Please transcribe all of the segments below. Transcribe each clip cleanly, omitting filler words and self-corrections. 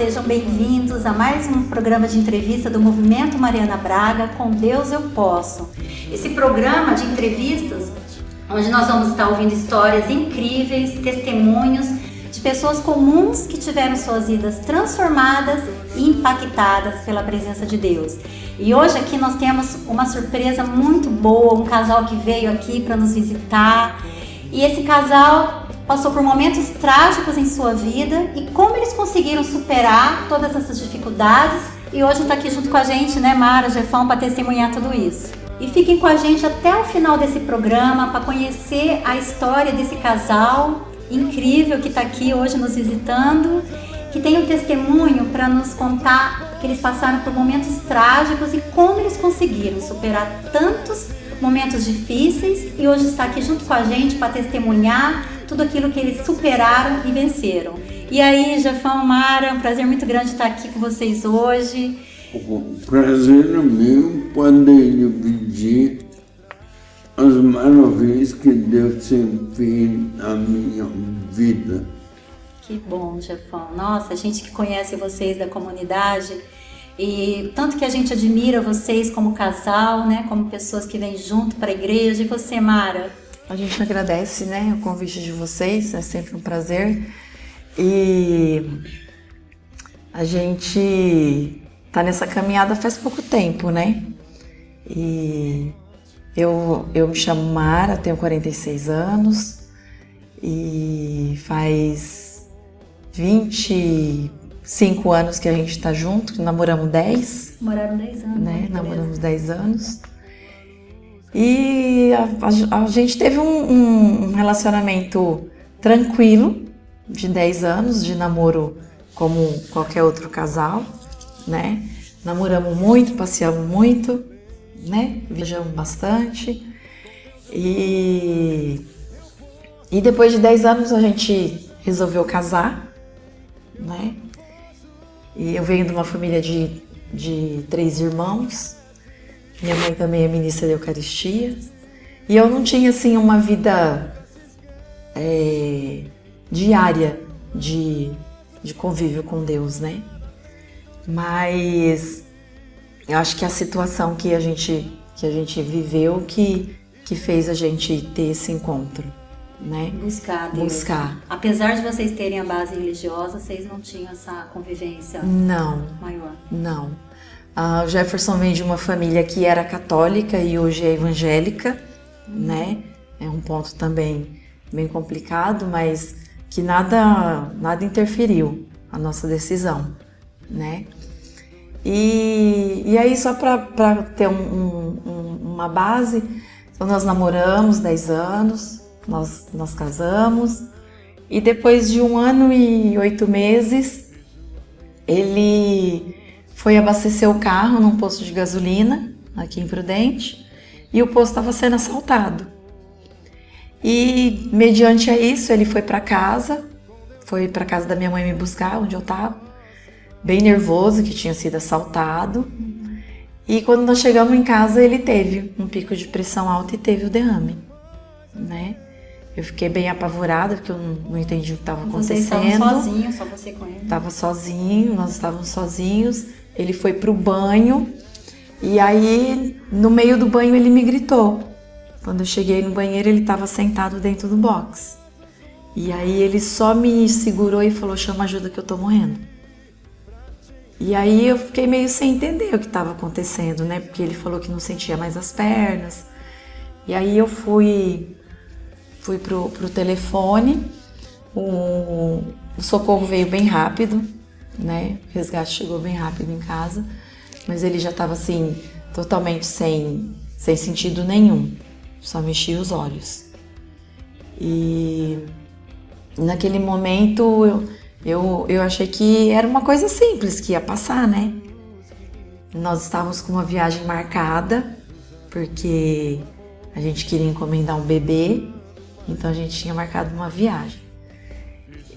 sejam bem-vindos a mais um programa de entrevista do Movimento Mariana Braga, Com Deus Eu Posso. Esse programa de entrevistas, onde nós vamos estar ouvindo histórias incríveis, testemunhos de pessoas comuns que tiveram suas vidas transformadas e impactadas pela presença de Deus. E hoje aqui nós temos uma surpresa muito boa, um casal que veio aqui para nos visitar. E esse casal passou por momentos trágicos em sua vida e como eles conseguiram superar todas essas dificuldades. E hoje está aqui junto com a gente, né, Mara, Jefão, para testemunhar tudo isso. E fiquem com a gente até o final desse programa para conhecer a história desse casal incrível que está aqui hoje nos visitando, que tem um testemunho para nos contar que eles passaram por momentos trágicos e como eles conseguiram superar tantos momentos difíceis e hoje está aqui junto com a gente para testemunhar tudo aquilo que eles superaram e venceram. E aí, Jefão, Mara, é um prazer muito grande estar aqui com vocês hoje. O prazer é meu poder dividir as maravilhas que Deus sempre fez na minha vida. Que bom, Jefão. Nossa, a gente que conhece vocês da comunidade e tanto que a gente admira vocês como casal, né, como pessoas que vêm junto para a igreja. E você, Mara? A gente agradece, né, o convite de vocês, é sempre um prazer. E a gente tá nessa caminhada faz pouco tempo, né? E eu me chamo Mara, tenho 46 anos e faz 25 anos que a gente tá junto, namoramos 10. Moraram 10 anos. Né? Namoramos 10 anos. E a gente teve um relacionamento tranquilo, de 10 anos, de namoro como qualquer outro casal, né? Namoramos muito, passeamos muito, né? Viajamos bastante. E depois de 10 anos a gente resolveu casar, né? E eu venho de uma família de 3 irmãos. Minha mãe também é ministra da Eucaristia. E eu não tinha, assim, uma vida diária de convívio com Deus, né? Mas eu acho que a situação que a gente viveu que fez a gente ter esse encontro, né? Buscar Deus. Buscar. Apesar de vocês terem a base religiosa, vocês não tinham essa convivência maior? Não. O Jefferson vem de uma família que era católica e hoje é evangélica, né? É um ponto também bem complicado, mas que nada interferiu a nossa decisão, né? E aí, só para ter uma base, então nós namoramos 10 anos, nós casamos, e depois de 1 ano e 8 meses, ele foi abastecer o carro num posto de gasolina, aqui em Prudente, e o posto estava sendo assaltado. E, mediante a isso, ele foi para casa da minha mãe me buscar, onde eu estava, bem nervoso, que tinha sido assaltado. E quando nós chegamos em casa, ele teve um pico de pressão alta e teve o derrame, né? Eu fiquei bem apavorada, porque eu não entendi o que estava acontecendo. Vocês estavam sozinhos, só você com ele? Estava sozinho, nós estávamos sozinhos. Ele foi pro banho e aí, no meio do banho, ele me gritou. Quando eu cheguei no banheiro, ele estava sentado dentro do box. E aí ele só me segurou e falou: chama ajuda que eu tô morrendo. E aí eu fiquei meio sem entender o que estava acontecendo, né? Porque ele falou que não sentia mais as pernas. E aí eu fui pro telefone, o socorro veio bem rápido, né? O resgate chegou bem rápido em casa, mas ele já estava assim, totalmente sem sentido nenhum, só mexia os olhos. E naquele momento eu achei que era uma coisa simples, que ia passar, né? Nós estávamos com uma viagem marcada, porque a gente queria encomendar um bebê, então a gente tinha marcado uma viagem.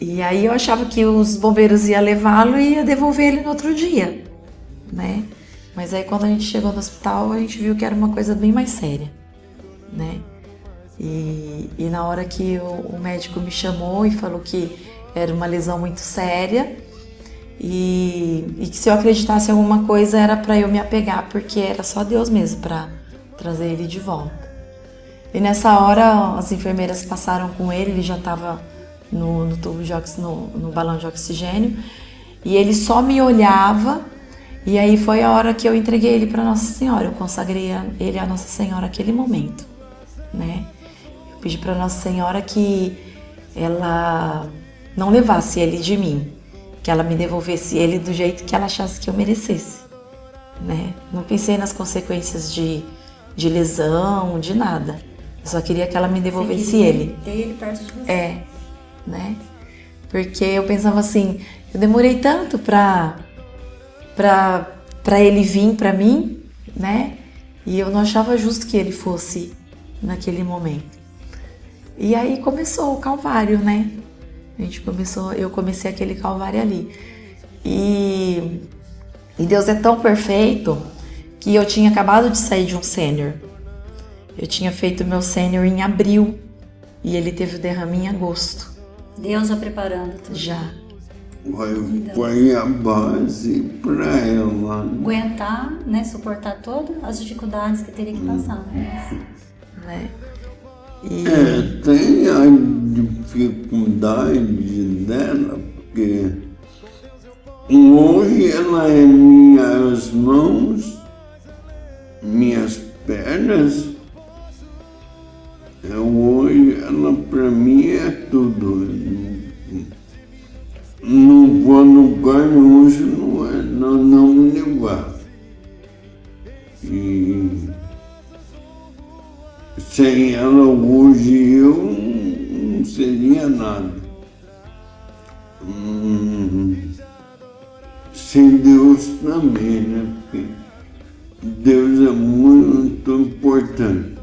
E aí eu achava que os bombeiros iam levá-lo e ia devolver ele no outro dia, né? Mas aí quando a gente chegou no hospital, a gente viu que era uma coisa bem mais séria, né? E na hora que o médico me chamou e falou que era uma lesão muito séria, e que se eu acreditasse em alguma coisa era para eu me apegar, porque era só Deus mesmo para trazer ele de volta. E nessa hora as enfermeiras passaram com ele já estava no tubo de no balão de oxigênio, e ele só me olhava. E aí foi a hora que eu entreguei ele para Nossa Senhora, eu consagrei ele a Nossa Senhora naquele momento, né? Eu pedi para Nossa Senhora que ela não levasse ele de mim, que ela me devolvesse ele do jeito que ela achasse que eu merecesse, né? Não pensei nas consequências de lesão, de nada. Eu só queria que ela me devolvesse ele. Ter ele perto de você. Né? Porque eu pensava assim, eu demorei tanto pra ele vir pra mim, né? E eu não achava justo que ele fosse naquele momento. E aí começou o Calvário, né? Eu comecei aquele Calvário ali. E Deus é tão perfeito que eu tinha acabado de sair de um sênior. Eu tinha feito meu sênior em abril e ele teve o derrame em agosto. Deus já preparando tudo. Já. Foi a base para ela. Aguentar, né? Suportar todas as dificuldades que teria que passar. Né? Tem a dificuldade dela, porque hoje ela é minhas mãos, minhas pernas. Hoje ela para mim é tudo. Não vou no lugar hoje, não me levar. E sem ela hoje eu não seria nada. Sem Deus também, né? Porque Deus é muito importante.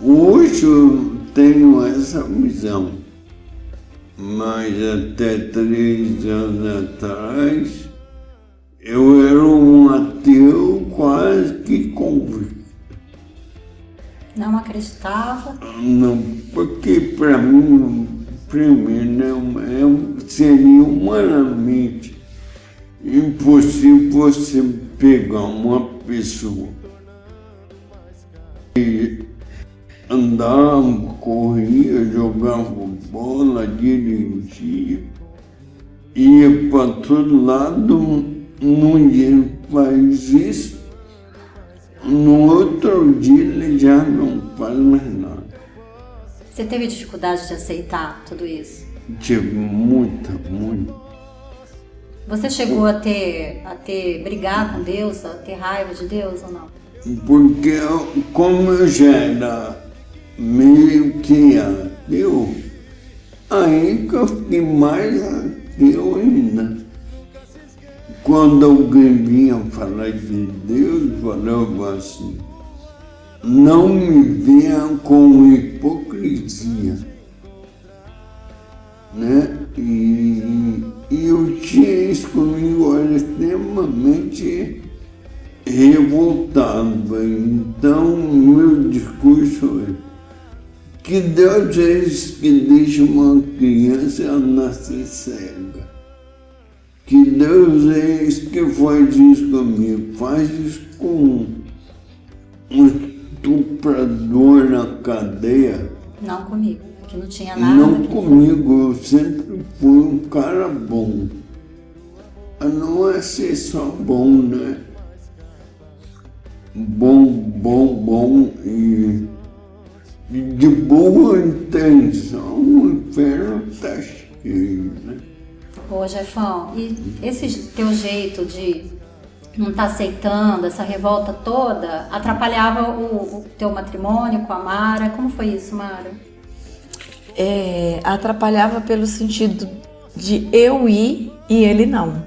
Hoje eu tenho essa visão, mas até 3 anos atrás eu era um ateu quase que convicto. Não acreditava? Não, porque para mim, primeiro, seria humanamente impossível você pegar uma pessoa e andava, corria, jogava bola, dirigia, ia para todo lado, num dia ele faz isso, no outro dia ele já não faz mais nada. Você teve dificuldade de aceitar tudo isso? Tive muita. Você chegou a brigar com Deus, a ter raiva de Deus ou não? Porque como eu já era meio que ateu, aí que eu fiquei mais ateu ainda. Quando alguém vinha falar de Deus, falava assim, não me venha com hipocrisia, né? E eu tinha isso comigo, eu era extremamente revoltado. Então, meu discurso é que Deus é esse que deixa uma criança nascer cega. Que Deus é esse que faz isso comigo, faz isso com um estuprador na cadeia. Não comigo, que não tinha nada. Não comigo, eu sempre fui um cara bom. Não é ser só bom, né? Bom e de boa intenção, o inferno está cheio, né? Ô, Jefão, e esse teu jeito de não estar aceitando, essa revolta toda, atrapalhava o teu matrimônio com a Mara? Como foi isso, Mara? Atrapalhava pelo sentido de eu ir e ele não,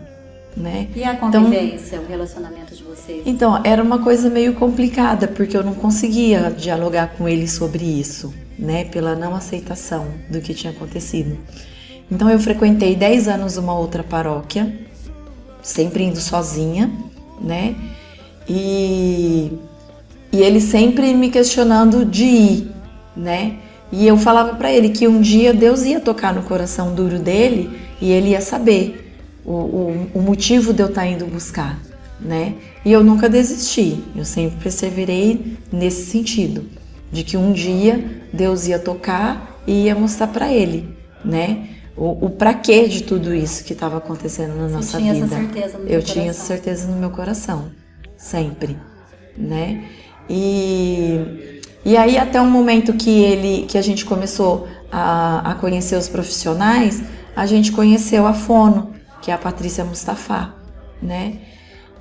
né? E a convivência, o relacionamento de vocês? Então, era uma coisa meio complicada, porque eu não conseguia dialogar com ele sobre isso, né? Pela não aceitação do que tinha acontecido. Então eu frequentei 10 anos uma outra paróquia, sempre indo sozinha, né? E ele sempre me questionando de ir, né? E eu falava para ele que um dia Deus ia tocar no coração duro dele e ele ia saber, o motivo de eu estar indo buscar, né? E eu nunca desisti, eu sempre perseverei nesse sentido, de que um dia Deus ia tocar e ia mostrar para ele, né? O pra quê de tudo isso que estava acontecendo na nossa vida. Essa certeza no eu tinha essa certeza no meu coração, sempre, né? E aí até um momento que a gente começou a conhecer os profissionais, a gente conheceu a fono, que é a Patrícia Mustafa, né?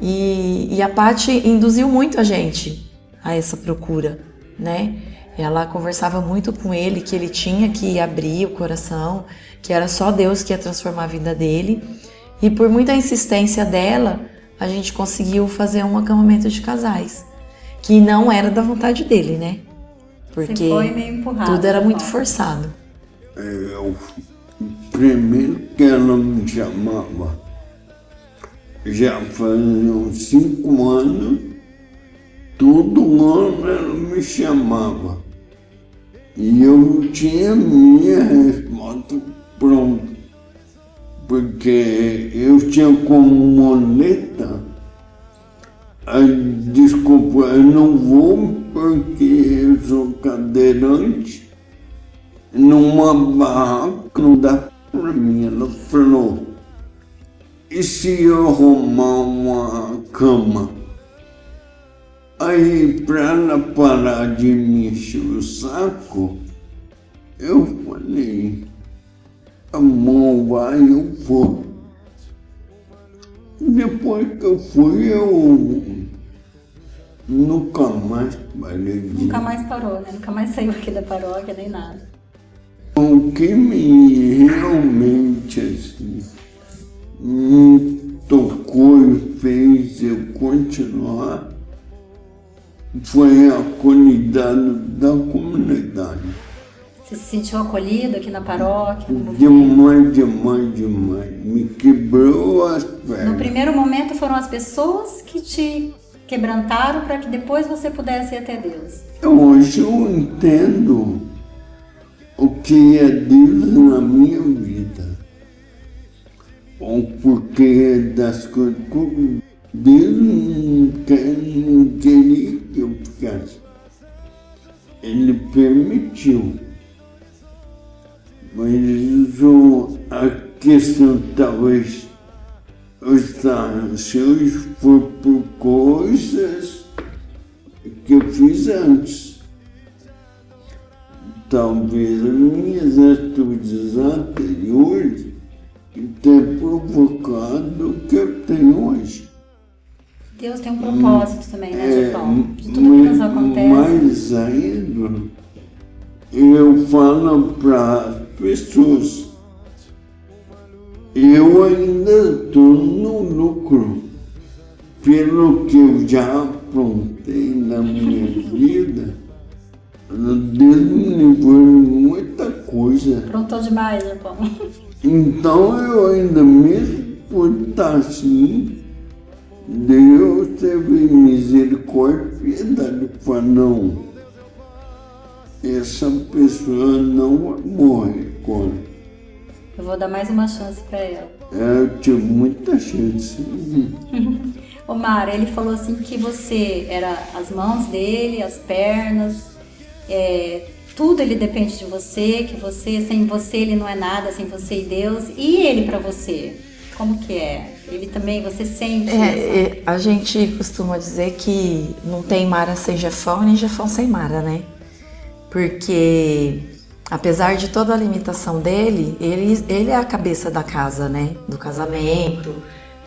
E a Paty induziu muito a gente a essa procura, né? Ela conversava muito com ele, que ele tinha que abrir o coração, que era só Deus que ia transformar a vida dele. E por muita insistência dela, a gente conseguiu fazer um acampamento de casais, que não era da vontade dele, né? Porque foi meio empurrado, tudo era muito forçado. Primeiro que ela me chamava, já faziam 5 anos, todo ano ela me chamava. E eu tinha minha resposta pronta, porque eu tinha como moleta, desculpa, eu não vou porque eu sou cadeirante, numa barraca não dá para mim. Ela falou, e se eu arrumar uma cama? Aí, para ela parar de me encher o saco, eu falei, amor, vai, eu vou. Depois que eu fui, eu nunca mais parei. Nunca mais parou, né? Nunca mais saiu aqui da paróquia, nem nada. O que me realmente assim, me tocou e fez eu continuar foi a acolhida da comunidade. Você se sentiu acolhido aqui na paróquia? Demais. Me quebrou as pernas. No primeiro momento foram as pessoas que te quebrantaram para que depois você pudesse ir até Deus. Hoje eu entendo o que é Deus na minha vida. O porquê das coisas. Deus não queria que eu ficasse. Ele permitiu. Mas a questão talvez os ansios foi por coisas que eu fiz antes. Talvez as minhas atitudes anteriores tenham provocado o que eu tenho hoje. Deus tem um propósito também, né, Jefão? De tudo que nos acontece. Mais ainda, eu falo para as pessoas, eu ainda estou no lucro. Pelo que eu já aprontei na minha vida, Deus me livrou de muita coisa. Aprontou demais, Jefão. Então eu ainda mesmo por estar assim, Deus teve misericórdia e piedade para não. Essa pessoa não vai morrer agora. Eu vou dar mais uma chance para ela. Eu tive muita chance. Ô Mara, ele falou assim que você era as mãos dele, as pernas, tudo ele depende de você, que você, sem você ele não é nada, sem você e Deus. E ele para você? Como que é? Ele também, você sente isso? A gente costuma dizer que não tem Mara sem Jefão, nem Jefão sem Mara, né? Porque, apesar de toda a limitação dele, ele é a cabeça da casa, né? Do casamento.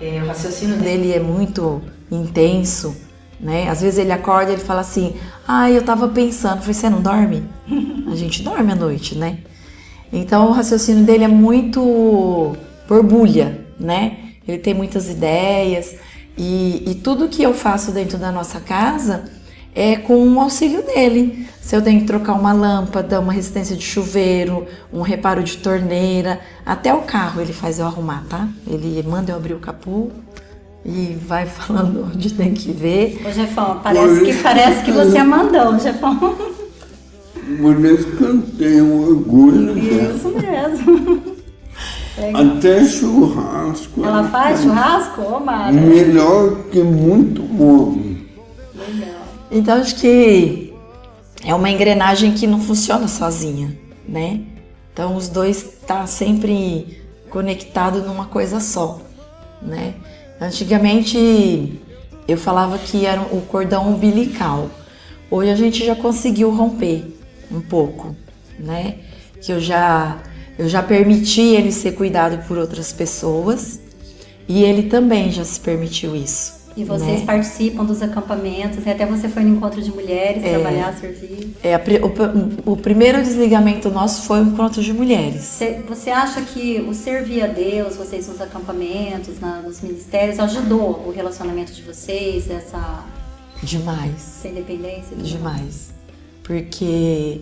O raciocínio dele é muito intenso, né? Às vezes ele acorda e ele fala assim, eu tava pensando. Eu falei, você não dorme? A gente dorme à noite, né? Então o raciocínio dele é muito borbulha, né? Ele tem muitas ideias e tudo que eu faço dentro da nossa casa é com o auxílio dele. Se eu tenho que trocar uma lâmpada, uma resistência de chuveiro, um reparo de torneira, até o carro ele faz eu arrumar, tá? Ele manda eu abrir o capô e vai falando onde tem que ver. Ô Jefão, parece que você é mandão, Jefão. Por isso que eu tenho orgulho dela. Isso mesmo. Legal. Até churrasco. Ela faz churrasco? Ô, Mara. Melhor que muito bom. Legal. Então acho que é uma engrenagem que não funciona sozinha, né? Então os dois tá sempre conectado numa coisa só, né? Antigamente eu falava que era o cordão umbilical. Hoje a gente já conseguiu romper um pouco, né? Que eu já permiti ele ser cuidado por outras pessoas e ele também já se permitiu isso. E vocês participam dos acampamentos, até você foi no encontro de mulheres, trabalhar, servir. O primeiro desligamento nosso foi o encontro de mulheres. Você acha que o servir a Deus, vocês nos acampamentos, nos ministérios, ajudou o relacionamento de vocês, Demais. essa independência? Demais. Porque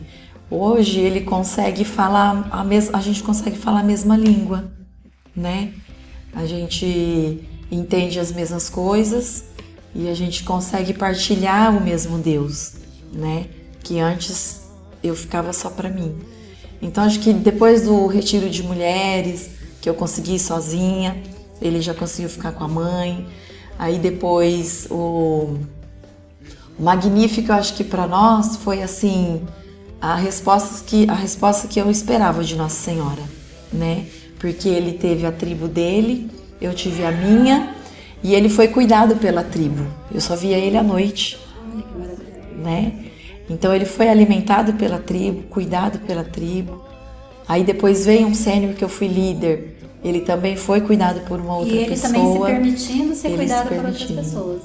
hoje ele consegue falar a gente consegue falar a mesma língua, né? A gente entende as mesmas coisas e a gente consegue partilhar o mesmo Deus, né? Que antes eu ficava só para mim. Então acho que depois do retiro de mulheres, que eu consegui ir sozinha, ele já conseguiu ficar com a mãe. Aí depois o Magnífico, eu acho que para nós foi assim a resposta que eu esperava de Nossa Senhora, né? Porque ele teve a tribo dele, eu tive a minha e ele foi cuidado pela tribo. Eu só via ele à noite, né? Então ele foi alimentado pela tribo, cuidado pela tribo. Aí depois veio um sênior que eu fui líder. Ele também foi cuidado por uma outra pessoa. E ele também se permitindo ser cuidado por outras pessoas.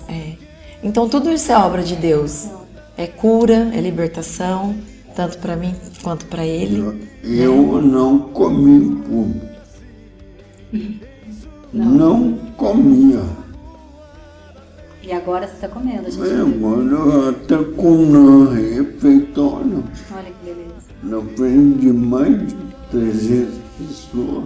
Então tudo isso é obra de Deus. É cura, é libertação, tanto para mim quanto para ele. Eu não comi público. Não comia. E agora você está comendo, gente. Agora até com no refeitório. Olha que beleza. Na frente de mais de 300 pessoas.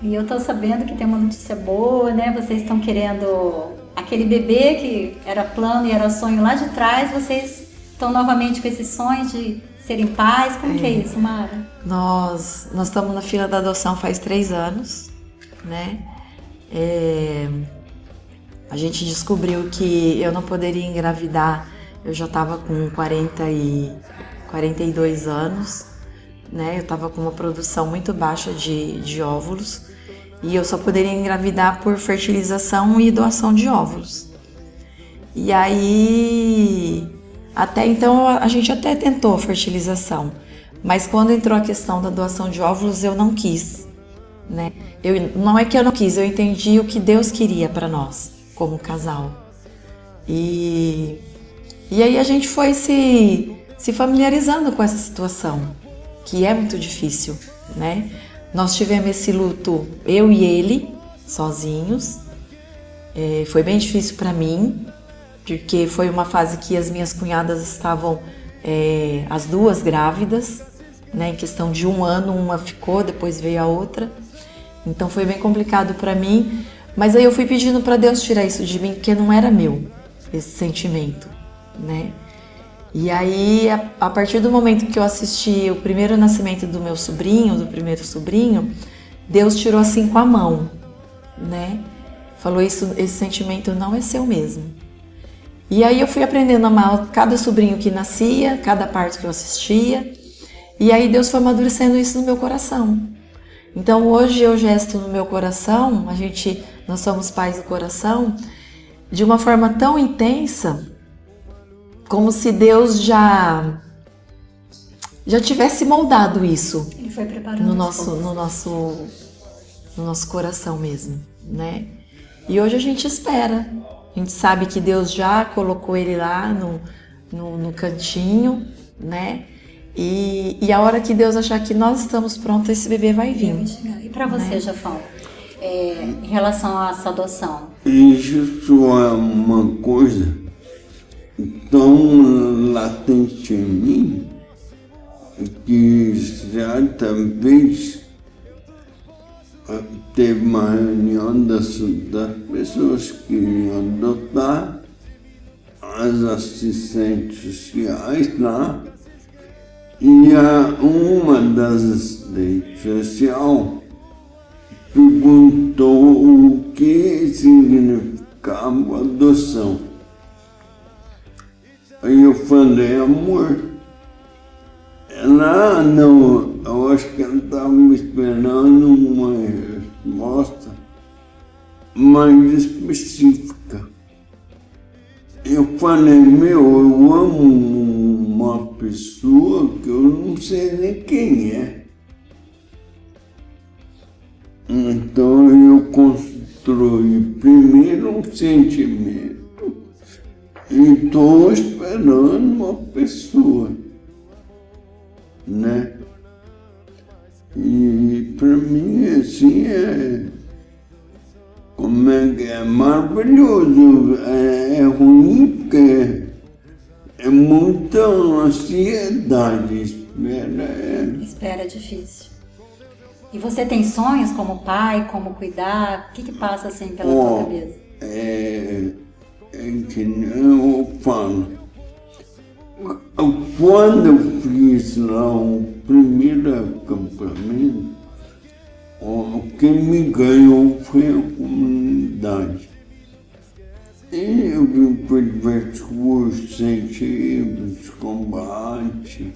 E eu tô sabendo que tem uma notícia boa, né? Vocês estão querendo aquele bebê que era plano e era sonho lá de trás, vocês estão novamente com esse sonho de serem pais. Como que é isso, Mara? Nós estamos na fila da adoção faz 3 anos, né? A gente descobriu que eu não poderia engravidar, eu já estava com 42 anos, né? Eu estava com uma produção muito baixa de óvulos e eu só poderia engravidar por fertilização e doação de óvulos. E aí, até então, a gente até tentou a fertilização, mas quando entrou a questão da doação de óvulos, eu não quis, né? Não é que eu não quis, eu entendi o que Deus queria para nós, como casal. E aí a gente foi se familiarizando com essa situação, que é muito difícil, né? Nós tivemos esse luto, eu e ele, sozinhos. Foi bem difícil para mim, porque foi uma fase que as minhas cunhadas estavam, as duas grávidas, né? Em questão de 1 ano, uma ficou, depois veio a outra. Então foi bem complicado para mim, mas aí eu fui pedindo para Deus tirar isso de mim, porque não era meu, esse sentimento, né? E aí, a partir do momento que eu assisti o primeiro nascimento do meu sobrinho, do primeiro sobrinho, Deus tirou assim com a mão, né? Falou, esse sentimento não é seu mesmo. E aí eu fui aprendendo a amar cada sobrinho que nascia, cada parto que eu assistia, e aí Deus foi amadurecendo isso no meu coração. Então hoje eu gesto no meu coração, nós somos pais do coração, de uma forma tão intensa, como se Deus já tivesse moldado isso. Ele foi preparando no nosso coração mesmo, né? E hoje a gente espera. A gente sabe que Deus já colocou ele lá no cantinho, né? E a hora que Deus achar que nós estamos prontos, esse bebê vai vir. E para você, Jafão, em relação a essa adoção? Isso é uma coisa tão latente em mim que certa vez teve uma reunião das pessoas que iam adotar, as assistentes sociais lá, e uma das assistentes sociais perguntou o que significava adoção. Aí eu falei, amor. Ela, não, eu acho que ela estava me esperando uma resposta mais específica. Eu falei, eu amo uma pessoa que eu não sei nem quem é. Então eu construí primeiro um sentimento e estou esperando uma pessoa, né? E para mim assim como é maravilhoso, é ruim porque é muita ansiedade, Espera é difícil. E você tem sonhos como pai, como cuidar? O que passa assim pela tua cabeça? É que eu falo. Quando eu fiz lá o primeiro acampamento, o que me ganhou foi a comunidade. E eu vim por diversos cursos, incentivos, combate,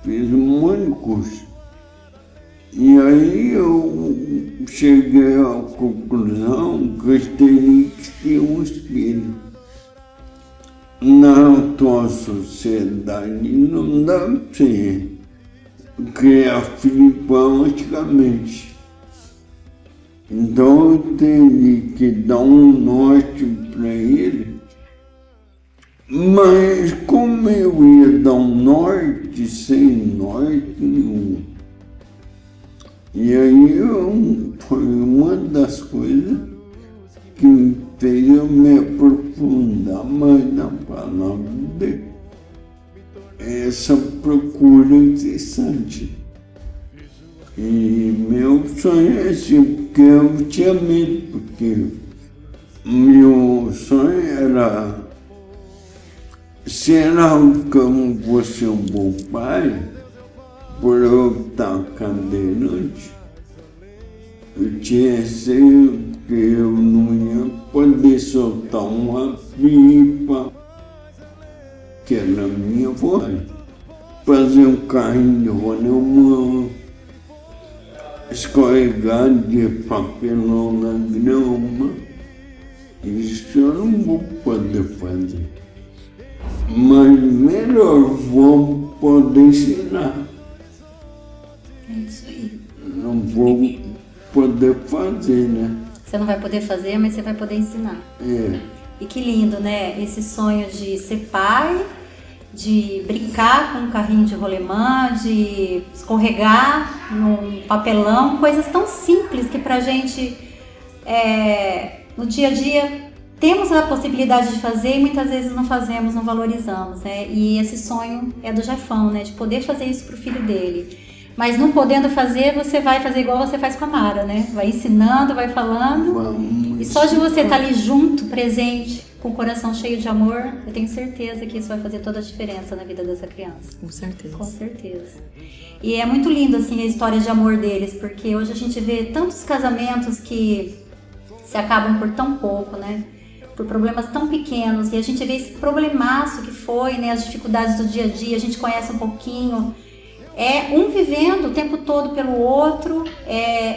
fiz um monte de curso. E aí eu cheguei à conclusão que eu teria que ter um espelho. Na atual sociedade não dá para você criar filho antigamente. Então eu teria que dar um norte para ele, mas como eu ia dar um norte sem norte nenhum, e aí foi uma das coisas que me fez eu me aprofundar mais na palavra dele. Essa procura incessante. E meu sonho é assim, porque eu tinha medo, porque meu sonho era, será que eu vou ser um bom pai? Por eu estar cadeirante, eu tinha receio que eu não ia poder soltar uma pipa, que era a minha vontade, fazer um carrinho de rolemã, escorregar de papelão na grama. Isso eu não vou poder fazer. Mas melhor vou poder ensinar. É isso aí. Não vou poder fazer, né? Você não vai poder fazer, mas você vai poder ensinar. É. E que lindo, né? Esse sonho de ser pai, de brincar com um carrinho de rolemã, de escorregar num papelão, coisas tão simples que pra gente, no dia a dia, temos a possibilidade de fazer e muitas vezes não fazemos, não valorizamos, né? E esse sonho é do Jefão, né? De poder fazer isso pro filho dele. Mas não podendo fazer, você vai fazer igual você faz com a Mara, né? Vai ensinando, vai falando. Vamos. E só de você estar ali junto, presente, com o coração cheio de amor, eu tenho certeza que isso vai fazer toda a diferença na vida dessa criança. Com certeza. Com certeza. E é muito lindo, assim, a história de amor deles, porque hoje a gente vê tantos casamentos que se acabam por tão pouco, né? Por problemas tão pequenos. E a gente vê esse problemaço que foi, né? As dificuldades do dia a dia, a gente conhece um pouquinho. É um vivendo o tempo todo pelo outro,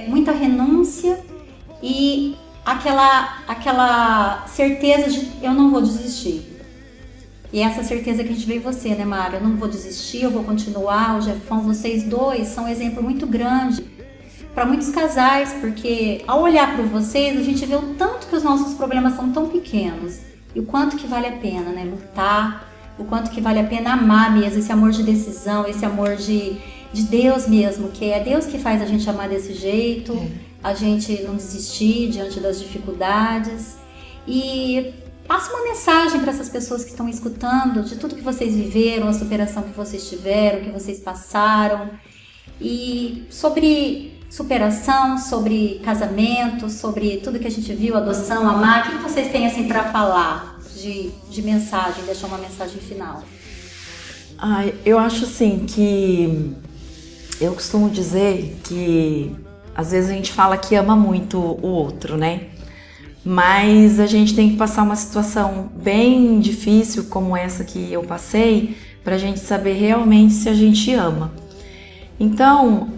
muita renúncia e aquela certeza de eu não vou desistir. E essa certeza que a gente vê em você, né, Mara? Eu não vou desistir, eu vou continuar. O Jefão, vocês dois são um exemplo muito grande para muitos casais, porque ao olhar para vocês, a gente vê o tanto que os nossos problemas são tão pequenos e o quanto que vale a pena, né, lutar. O quanto que vale a pena amar mesmo, esse amor de decisão, esse amor de Deus mesmo, que é Deus que faz a gente amar desse jeito, a gente não desistir diante das dificuldades. E passa uma mensagem para essas pessoas que estão escutando de tudo que vocês viveram, a superação que vocês tiveram, que vocês passaram. E sobre superação, sobre casamento, sobre tudo que a gente viu, adoção, amar, o que vocês têm assim para falar? De mensagem, deixar uma mensagem final. Eu acho assim que eu costumo dizer que Às vezes a gente fala que ama muito o outro, né? Mas a gente tem que passar uma situação bem difícil como essa que eu passei para a gente saber realmente se a gente ama. Então,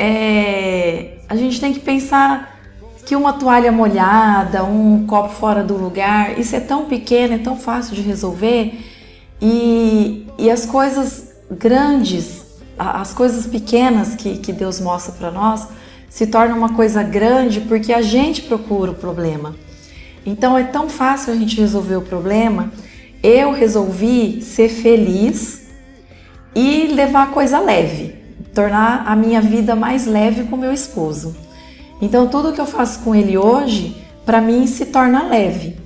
a gente tem que pensar que uma toalha molhada, um copo fora do lugar, isso é tão pequeno, é tão fácil de resolver, e as coisas grandes, as coisas pequenas que Deus mostra para nós, se tornam uma coisa grande porque a gente procura o problema. Então é tão fácil a gente resolver o problema. Eu resolvi ser feliz e levar a coisa leve, tornar a minha vida mais leve com meu esposo. Então tudo que eu faço com ele hoje, para mim se torna leve.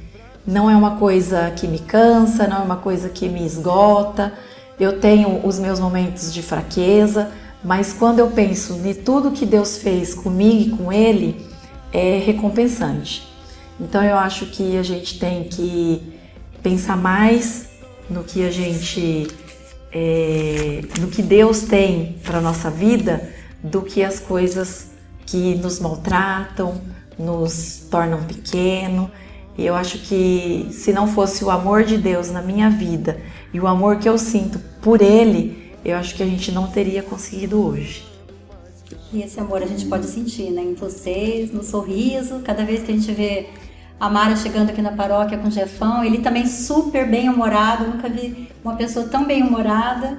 Não é uma coisa que me cansa, não é uma coisa que me esgota. Eu tenho os meus momentos de fraqueza, mas quando eu penso em tudo que Deus fez comigo e com ele, é recompensante. Então eu acho que a gente tem que pensar mais no que a gente, no que Deus tem para a nossa vida, do que as coisas que nos maltratam, nos tornam pequeno. E eu acho que se não fosse o amor de Deus na minha vida e o amor que eu sinto por Ele, eu acho que a gente não teria conseguido hoje. E esse amor a gente pode sentir, né? Em vocês, no sorriso, cada vez que a gente vê a Mara chegando aqui na paróquia com o Jefão, ele também super bem-humorado, nunca vi uma pessoa tão bem-humorada.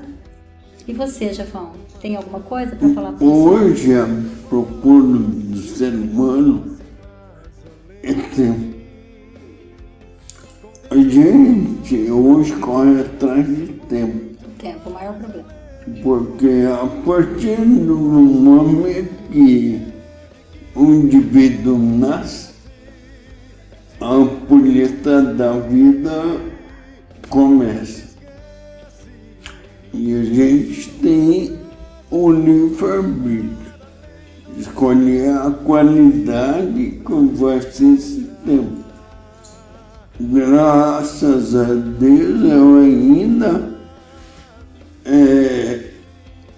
E você, Jefão, tem alguma coisa para falar para você? Hoje, a procura do ser humano é tempo. A gente hoje corre atrás de tempo. O tempo, o maior problema. Porque a partir do momento que o indivíduo nasce, a ampulheta da vida começa. E a gente tem o livre-arbítrio, escolher a qualidade que vai ser esse tempo. Graças a Deus eu ainda,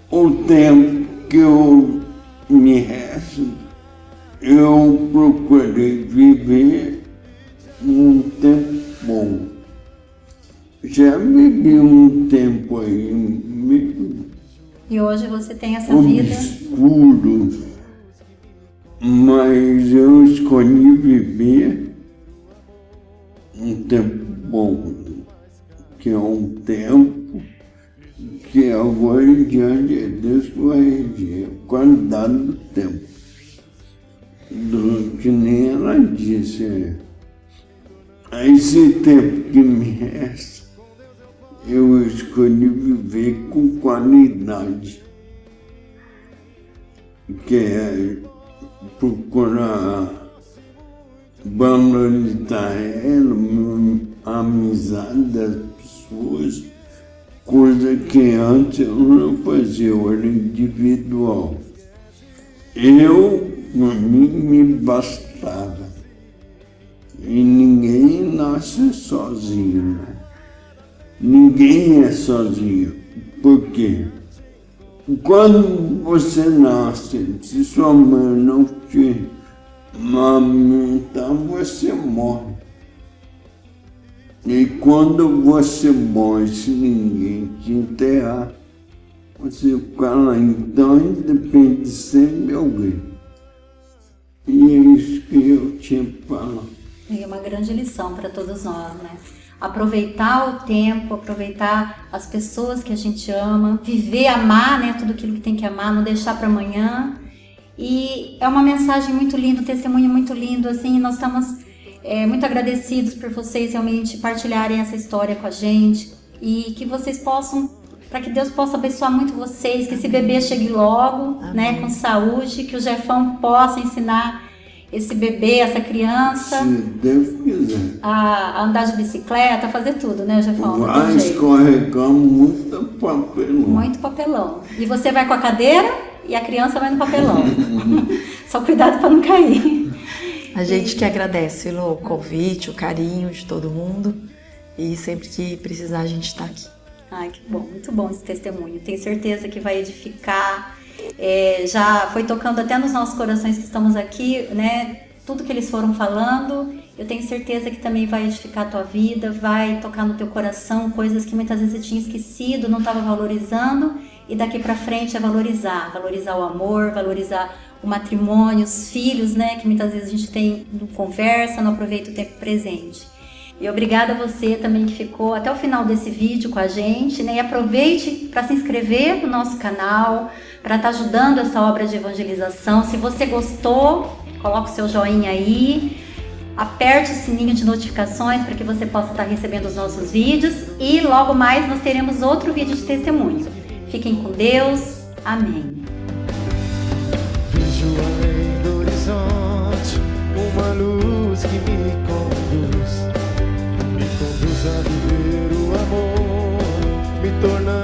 o tempo que eu me resta, eu procurei viver um tempo bom. Já vivi um tempo aí meio E hoje você tem essa vida obscuro, mas eu escolhi viver um tempo bom, que é um tempo que agora em diante é Deus que vai reger a qualidade do tempo. Que nem ela disse, esse tempo que me resta, eu escolhi viver com qualidade, que é procurar valorizar a amizade das pessoas, coisa que antes eu não fazia, eu era individual. Eu, por mim, me bastava. E ninguém nasce sozinho, né? Ninguém é sozinho. Por quê? Quando você nasce, se sua mãe não te amamentar, você morre. E quando você morre, se ninguém te enterrar, você fica lá. Então depende sempre de alguém. E é isso que eu tinha para falar. é uma grande lição para todos nós, né? Aproveitar o tempo, aproveitar as pessoas que a gente ama, viver, amar, né? Tudo aquilo que tem que amar, não deixar para amanhã. E é uma mensagem muito linda, um testemunho muito lindo, assim, nós estamos muito agradecidos por vocês realmente partilharem essa história com a gente e que vocês possam, para que Deus possa abençoar muito vocês, que esse bebê chegue logo, né, com saúde, que o Jefão possa ensinar esse bebê, essa criança, se Deus quiser, a andar de bicicleta, a fazer tudo, né, Jefão? vai escorregar muito papelão. Muito papelão. E você vai com a cadeira e a criança vai no papelão. Só cuidado para não cair. A gente que agradece o convite, o carinho de todo mundo, e sempre que precisar a gente está aqui. Ai, que bom, muito bom esse testemunho. Tenho certeza que vai edificar Já foi tocando até nos nossos corações que estamos aqui, né? Tudo que eles foram falando, eu tenho certeza que também vai edificar a tua vida, vai tocar no teu coração coisas que muitas vezes você tinha esquecido, não estava valorizando, e daqui para frente é valorizar o amor, valorizar o matrimônio, os filhos, né? Que muitas vezes a gente tem, não conversa, não aproveita o tempo presente. E obrigada a você também que ficou até o final desse vídeo com a gente, né? E aproveite para se inscrever no nosso canal, para estar ajudando essa obra de evangelização. Se você gostou, coloque o seu joinha aí, aperte o sininho de notificações para que você possa estar recebendo os nossos vídeos e logo mais nós teremos outro vídeo de testemunho. Fiquem com Deus. Amém. Vejo além do horizonte uma luz que me conduz a viver o amor, me tornando